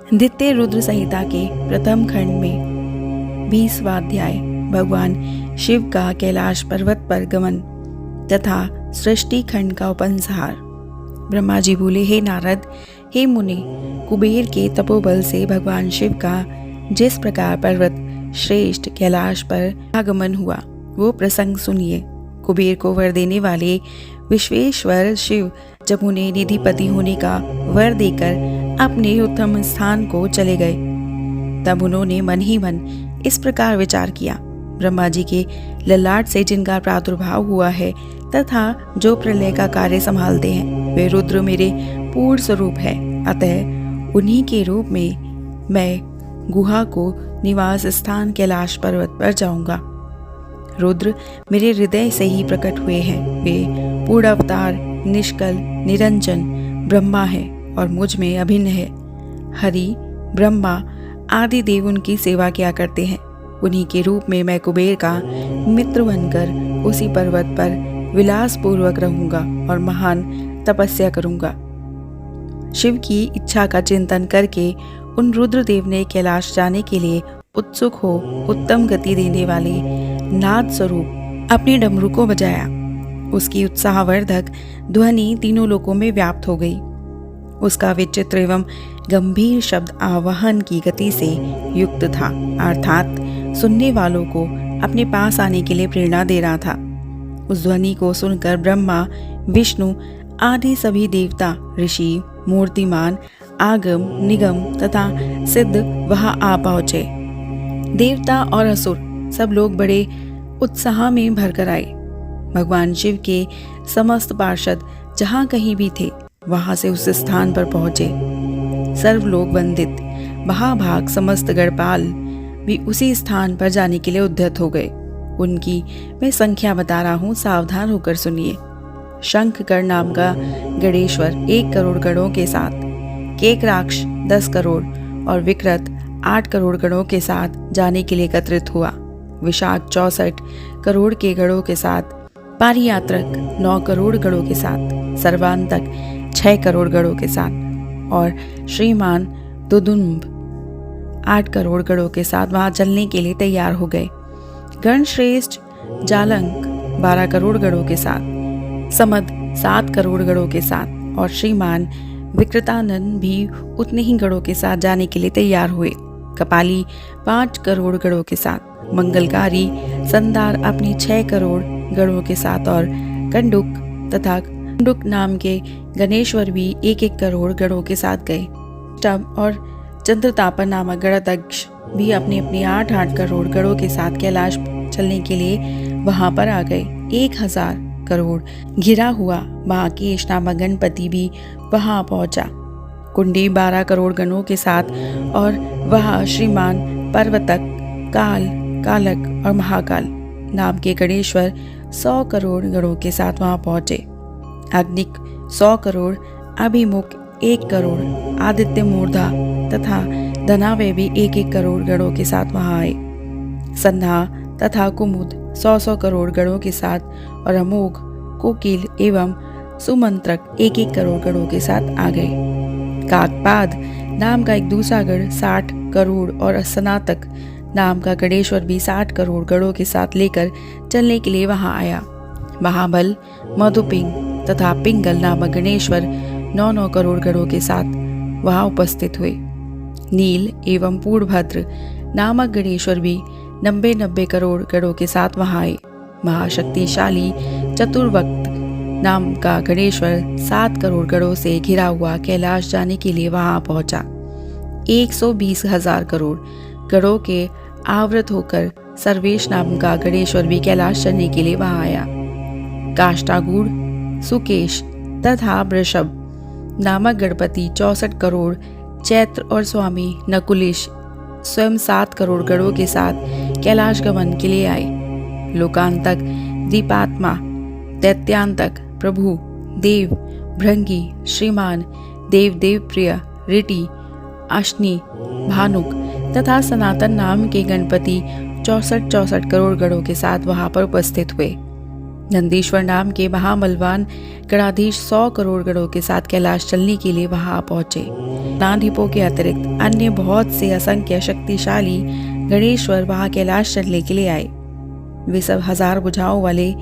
द्वितीय रुद्र संहिता के प्रथम खंड में 20वां अध्याय भगवान शिव का कैलाश पर्वत पर गमन तथा सृष्टि खंड का उपसंहार। ब्रह्मा जी बोले, हे नारद, हे मुनि, कुबेर के तपोबल से भगवान शिव का जिस प्रकार पर्वत श्रेष्ठ कैलाश पर आगमन हुआ वो प्रसंग सुनिए। कुबेर को वर देने वाले विश्वेश्वर शिव जब उन्हें निधिपति होने का वर देकर अपने उत्तम स्थान को चले गए, तब उन्होंने मन ही मन इस प्रकार विचार किया, ब्रह्मा जी के ललाट से जिनका प्रादुर्भाव हुआ है तथा जो प्रलय का कार्य संभालते हैं वे रुद्र मेरे पूर्ण स्वरूप है, अतः उन्हीं के रूप में मैं गुहा को निवास स्थान कैलाश पर्वत पर जाऊंगा। रुद्र मेरे हृदय से ही प्रकट हुए हैं, वे पूर्ण अवतार, निष्कल, निरंजन ब्रह्मा है और मुझ में अभिन्न है। हरि, ब्रह्मा आदि देव उनकी सेवा किया करते हैं। उन्हीं के रूप में मैं कुबेर का मित्र बनकर उसी पर्वत पर विलास पूर्वक रहूंगा और महान तपस्या करूंगा। शिव की इच्छा का चिंतन करके उन रुद्रदेव ने कैलाश जाने के लिए उत्सुक हो उत्तम गति देने वाले नाद स्वरूप अपने डमरू को बजाया। उसकी उत्साहवर्धक ध्वनि तीनों लोकों में व्याप्त हो गई। उसका विचित्र एवं गंभीर शब्द आवाहन की गति से युक्त था, अर्थात सुनने वालों को अपने पास आने के लिए प्रेरणा दे रहा था। उस ध्वनि को सुनकर ब्रह्मा, विष्णु आदि सभी देवता, ऋषि, मूर्तिमान, आगम, निगम तथा सिद्ध वहां आ पहुंचे। देवता और असुर सब लोग बड़े उत्साह में भरकर आए। भगवान शिव के समस्त पार्षद जहां कहीं भी थे वहां से उस स्थान पर पहुंचे। सर्वलोक वंदित महाभाग समस्त गणपाल भी उसी स्थान पर जाने के लिए उद्यत हो गए। उनकी मैं संख्या बता रहा हूं, सावधान होकर सुनिए। शंखकर नाम का गणेश्वर 1 करोड़ गणों के साथ, केकराक्ष 10 करोड़ और विकृत 8 करोड़ गणों के साथ जाने के लिए एकत्रित हुआ। विशाख 64 करोड़ के गणों के साथ, पारियात्रक 9 करोड़ गणों के साथ, सर्वांतक 6 करोड़ गणों के साथ और श्रीमान दुदुम्ब 8 करोड़ गणों के साथ वहां चलने के लिए तैयार हो गए। गण श्रेष्ठ जालंक 12 करोड़ गणों के साथ, समद 7 करोड़ गणों के साथ और श्रीमान विकृतानंद भी उतने ही गणों के साथ जाने के लिए तैयार हुए। कपाली 5 करोड़ गणों के साथ, मंगलकारी संदार अपने 6 करोड़ गणों के साथ और कंडुक तथा कंडुक नाम के गणेश्वर भी 1-1 करोड़ गणों के साथ गए। तब और चंद्रतापन नामक गणाध्यक्ष भी अपने अपने 8-8 करोड़ गणों के साथ कैलाश चलने के लिए वहां पर आ गए। 1000 करोड़ घिरा हुआ महाकेश नामक गणपति भी वहां पहुंचा। कुंडी 12 करोड़ गणों के साथ और वह श्रीमान पर्वतक, काल, कालक और महाकाल नाम के गणेश्वर 100 करोड़ गणों के साथ वहां पहुंचे। अग्निक 100 करोड़, अभिमुख 1 करोड़, आदित्य मूर्धा तथा धनावय भी 1-1 करोड़ गणों के साथ वहां आए। संधा तथा कुमुद 100 करोड़ गणों के साथ और अमोघ, कोकिल एवं सुमंत्रक 1-1 करोड़ गणों के साथ आ गए। काकपाद नाम का एक दूसरा गण 60 करोड़ और स्नातक नाम का गणेश्वर भी 60 करोड़ गणों के साथ लेकर चलने के लिए वहां आया। महाबल, मधुपिंग तथा पिंगल नामक गणेश्वर 9-9 करोड़ गणों के साथ वहां उपस्थित हुए। नील एवं पूर्णभद्र नामक गणेश्वर भी 90-90 करोड़ गणों के साथ वहां आए। महाशक्तिशाली चतुर्वक्त नाम का गणेश्वर 7 करोड़ गणों से घिरा हुआ कैलाश जाने के लिए वहां पहुंचा। 120,000 करोड़ गणों के आवृत होकर सर्वेश नाम का गणेश्वर भी कैलाश चलने के लिए वहां आया। काष्टागूढ़, सुकेश तथा वृषभ नामक गणपति 64 करोड़, चैत्र और स्वामी नकुलेश स्वयं 7 करोड़ गणों के साथ कैलाश गमन के लिए आए। लोकांतक, दीपात्मा, दैत्यांतक, प्रभु, देव, भृंगी, श्रीमान, देव देव प्रिय, ऋटि, अश्नि, भानुक तथा सनातन नाम के गणपति 64 करोड़ गणों के साथ वहां पर उपस्थित हुए। नंदीश्वर नाम के महाबलवान गणाधीश 100 करोड़ गणों के साथ कैलाश चलने के लिए वहां पहुंचे। नाधिपों के अतिरिक्त अन्य बहुत से असंख्य शक्तिशाली गणेश्वर वहां कैलाश चलने के लिए आए। वे सब 1000 भुजाओं वाले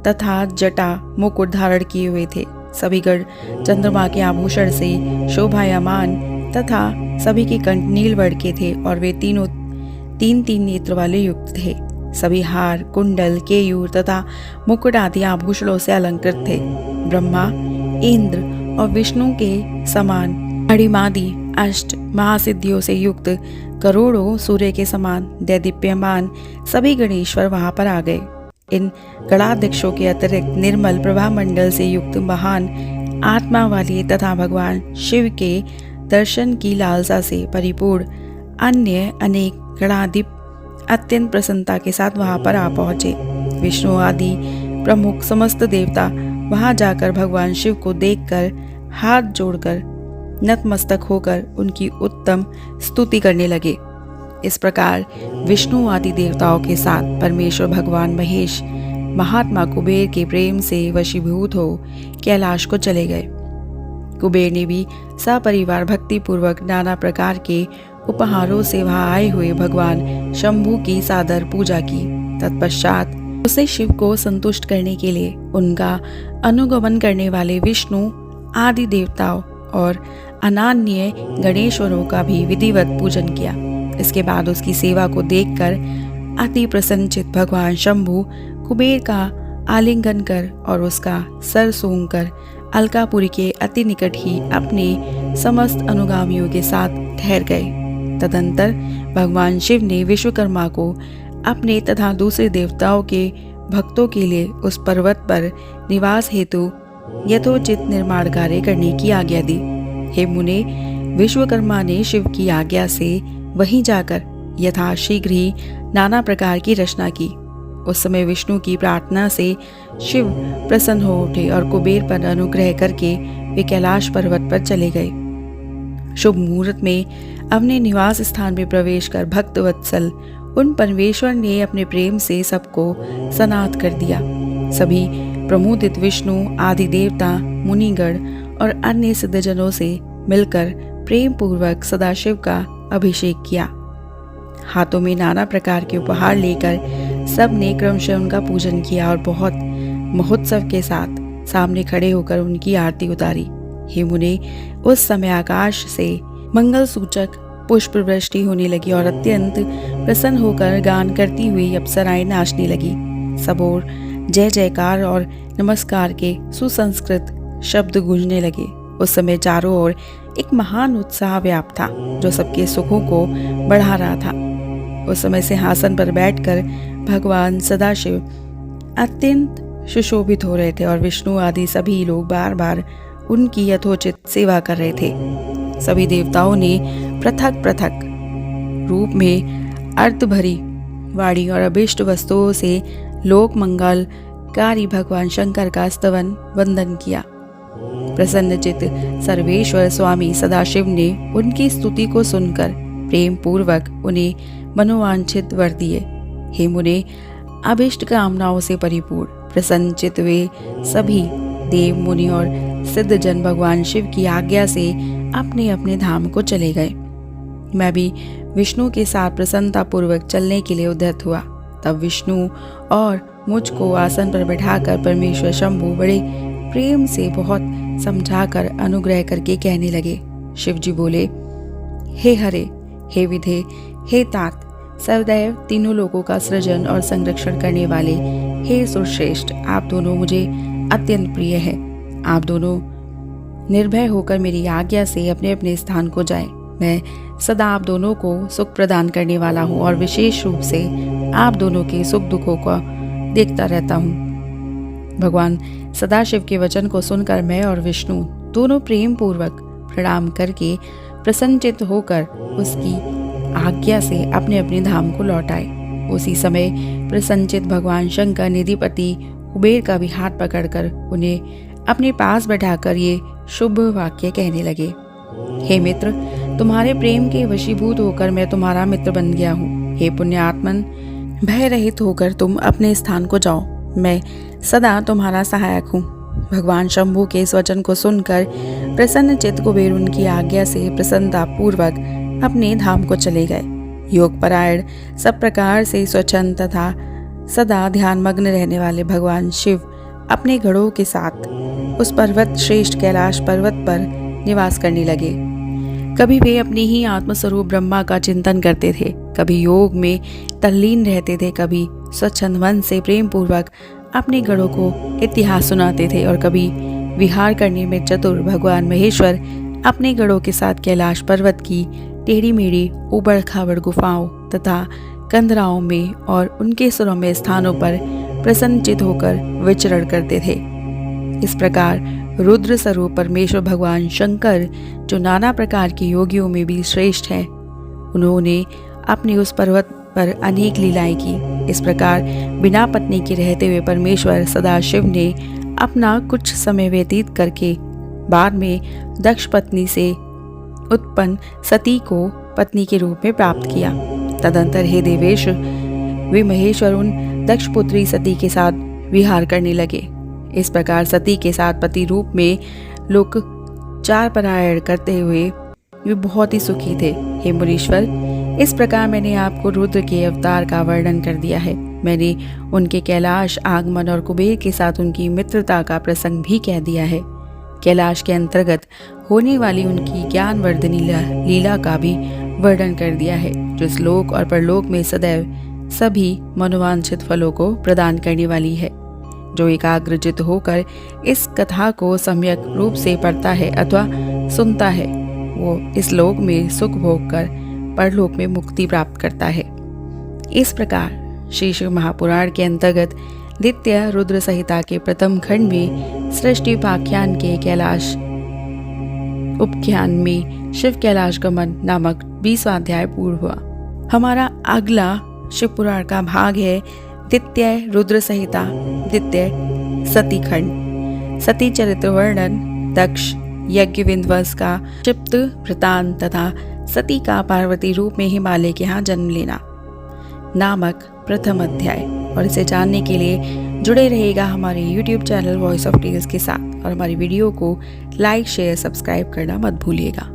तथा जटा मुकुट धारण किए हुए थे। सभी गण चंद्रमा के आभूषण से शोभायमान तथा सभी के कंठ नीलवर्ण के थे और वे तीनों तीन नेत्र वाले युक्त थे। सभी हार, कुंडल, केयूर तथा मुकुट आदि आभूषणों से अलंकृत थे। ब्रह्मा, इंद्र और विष्णु के समान अणिमादि अष्ट महासिद्धियों से युक्त करोड़ों सूर्य के समान दैदीप्यमान सभी गणेश्वर वहां पर आ गए। इन गणाध्यक्षों के अतिरिक्त निर्मल प्रभा मंडल से युक्त महान आत्मा वाले तथा भगवान शिव के दर्शन की लालसा से परिपूर्ण अन्य अनेक गणाधिप अत्यंत प्रसन्नता के साथ वहां पर आ पहुंचे। विष्णु आदि प्रमुख समस्त देवता वहां जाकर भगवान शिव को देखकर हाथ जोड़कर नतमस्तक होकर उनकी उत्तम स्तुति करने लगे। इस प्रकार विष्णु आदि देवताओं के साथ परमेश्वर भगवान महेश महात्मा कुबेर के प्रेम से वशीभूत हो कैलाश को चले गए। कुबेर ने भी सपरिवार भक्ति पूर्वक नाना प्रकार के उपहारों से वहां आए हुए भगवान शंभु की सादर पूजा की। तत्पश्चात उसे शिव को संतुष्ट करने के लिए उनका अनुगमन करने वाले विष्णु आदि देवताओं और अनान्य गणेश्वरों का भी विधिवत पूजन किया। इसके बाद उसकी सेवा को देखकर अति प्रसन्नचित भगवान शंभु कुबेर का आलिंगन कर और उसका सर सूंघ कर अलकापुरी के अति निकट ही अपने समस्त अनुगामियों के साथ ठहर गए। तदंतर भगवान शिव ने विश्वकर्मा को अपने तथा दूसरे देवताओं के भक्तों के लिए उस पर्वत पर निवास हेतु यथोचित निर्माण कार्य करने की आज्ञा दी। हे मुने, विश्वकर्मा ने शिव की आज्ञा से वहीं जाकर यथाशीघ्र ही नाना प्रकार की रचना की। उस समय विष्णु की प्रार्थना से शिव प्रसन्न हो उठे और कुबेर पर अनुग्रह करके वे कैलाश पर्वत पर चले गए। शुभ मुहूर्त में अपने निवास स्थान में प्रवेश कर भक्त वत्सल उन परमेश्वर ने अपने प्रेम से सबको सनाथ कर दिया। सभी प्रमुदित विष्णु आदि देवता, मुनिगण और अन्य सिद्धजनों से मिलकर प्रेम पूर्वक सदाशिव का अभिषेक किया। हाथों में नाना प्रकार के उपहार लेकर सब ने क्रमशः उनका पूजन किया और बहुत महोत्सव के साथ सामने खड़े होकर उनकी आरती उतारी। हे मुने, उस समय आकाश से मंगल सूचक पुष्प वृष्टि होने लगी और अत्यंत प्रसन्न होकर गान करती हुई अप्सराएं नाचने लगी। सब ओर जय जयकार और नमस्कार के सुसंस्कृत शब्द गूंजने लगे। उस समय चारों ओर एक महान उत्साह व्याप्त था जो सबके सुखों को बढ़ा रहा था। उस समय सिंहासन पर बैठकर भगवान सदाशिव अत्यंत सुशोभित हो रहे थे और विष्णु आदि सभी लोग बार बार उनकी यथोचित सेवा कर रहे थे। सभी देवताओं ने पृथक पृथक रूप में अर्थ भरी वाणी और अभिष्ट वस्तुओं से लोक मंगलकारी भगवान शंकर का स्तवन वंदन किया। प्रसन्नचित सर्वेश्वर स्वामी सदाशिव ने उनकी स्तुति को सुनकर प्रेम पूर्वक उन्हें मनोवांछित वर दिए। हे मुने, अभिष्ट कामनाओं से परिपूर्ण प्रसन्नचित वे सभी देव, मुनि और सिद्धजन भगवान शिव की आज्ञा से अपने अपने धाम को चले गए। मैं भी विष्णु के साथ प्रसन्नता पूर्वक चलने के लिए उद्यत हुआ। तब विष्णु और मुझको आसन पर बैठाकर परमेश्वर शंभु बड़े प्रेम से बहुत समझाकर अनुग्रह करके कहने लगे। शिव जी बोले, हे हरे, हे विधे, हे तात, सर्वदैव तीनों लोगों का सृजन और संरक्षण करने वाले हे सुरश्रेष्ठ, आप दोनों मुझे अत्यंत प्रिय है। आप दोनों निर्भय होकर मेरी आज्ञा से अपने अपने स्थान को जाएं। मैं सदा आप दोनों को सुख प्रदान करने वाला हूँ और विशेष रूप से आप दोनों के सुख दुखों को देखता रहता हूँ। भगवान सदाशिव के वचन को सुनकर मैं और विष्णु दोनों प्रेम पूर्वक प्रणाम करके प्रसन्नचित होकर उसकी आज्ञा से अपने अपने धाम को लौट आए। उसी समय प्रसन्नचित भगवान शंकर निधिपति कुबेर का भी हाथ पकड़कर उन्हें अपने पास बैठाकर ये शुभ वाक्य कहने लगे। हे मित्र, तुम्हारे प्रेम के वशीभूत होकर मैं तुम्हारा मित्र बन गया हूँ। हे पुण्यात्मन, भय रहित होकर तुम अपने स्थान को जाओ। मैं सदा तुम्हारा सहायक हूँ। भगवान शंभु के इस वचन को सुनकर प्रसन्न चित्त कुबेर उनकी आज्ञा से प्रसन्नता पूर्वक अपने धाम को चले गए। योग परायण, सब प्रकार से स्वच्छंद तथा सदा ध्यान मग्न रहने वाले भगवान शिव अपने गढ़ों के साथ उस पर्वत श्रेष्ठ कैलाश पर्वत पर निवास करने लगे। कभी वे अपने ही आत्मस्वरूप ब्रह्मा का चिंतन करते थे, कभी योग में तल्लीन रहते थे, कभी स्वच्छंद मन से प्रेम पूर्वक अपने गढ़ों को इतिहास सुनाते थे और कभी विहार करने में चतुर भगवान महेश्वर अपने गढ़ों के साथ कैलाश पर्वत की टेढ़ी मेढ़ी उबड़ खाबड़ गुफाओं तथा कंदराओं में और उनके सुरम्य स्थानों पर प्रसन्नचित होकर विचरण करते थे। इस प्रकार रुद्र स्वरूप परमेश्वर भगवान शंकर, जो नाना प्रकार के योगियों में भी श्रेष्ठ है, उन्होंने अपने उस पर्वत पर अनेक लीलाएं की। इस प्रकार बिना पत्नी के रहते हुए परमेश्वर सदाशिव ने अपना कुछ समय व्यतीत करके बाद में दक्ष पत्नी से उत्पन्न सती को पत्नी के रूप में प्राप्त किया। तदंतर हे देवेश, वे महेश्वर उन दक्ष पुत्री सती के साथ विहार करने लगे। इस प्रकार सती के साथ पति रूप में लोक चार परायण करते हुए वे बहुत ही सुखी थे। हे मुनीश्वर, इस प्रकार मैंने आपको रुद्र के अवतार का वर्णन कर दिया है। मैंने उनके कैलाश आगमन और कुबेर के साथ उनकी मित्रता का प्रसंग भी कह दिया है। कैलाश के अंतर्गत होने वाली उनकी ज्ञानवर्धनी लीला का भी वर्णन कर दिया है, जो इस लोक और परलोक में सदैव सभी मनोवांछित फलों को प्रदान करने वाली है। जो एकाग्रचित होकर इस कथा को सम्यक रूप से पढ़ता है अथवा सुनता है, वो इस लोक में सुख भोग कर परलोक में मुक्ति प्राप्त करता है। इस प्रकार श्री शिव महापुराण के अंतर्गत द्वितीय रुद्र संहिता के प्रथम खंड में सृष्टि उपाख्यान के कैलाश उपख्यान में शिव कैलाश गमन नामक 20वां अध्याय पूर्ण हुआ। हमारा अगला शिव पुराण का भाग है द्वितीय रुद्र संहिता द्वितीय सती खंड। सती चरित्र वर्णन, दक्ष यज्ञ विध्वंस का क्षिप्त वृतांत तथा सती का पार्वती रूप में हिमालय के यहाँ जन्म लेना नामक प्रथम अध्याय। और इसे जानने के लिए जुड़े रहेगा हमारे YouTube channel voice of tales के साथ और हमारी वीडियो को लाइक शेयर सब्सक्राइब करना मत भूलिएगा।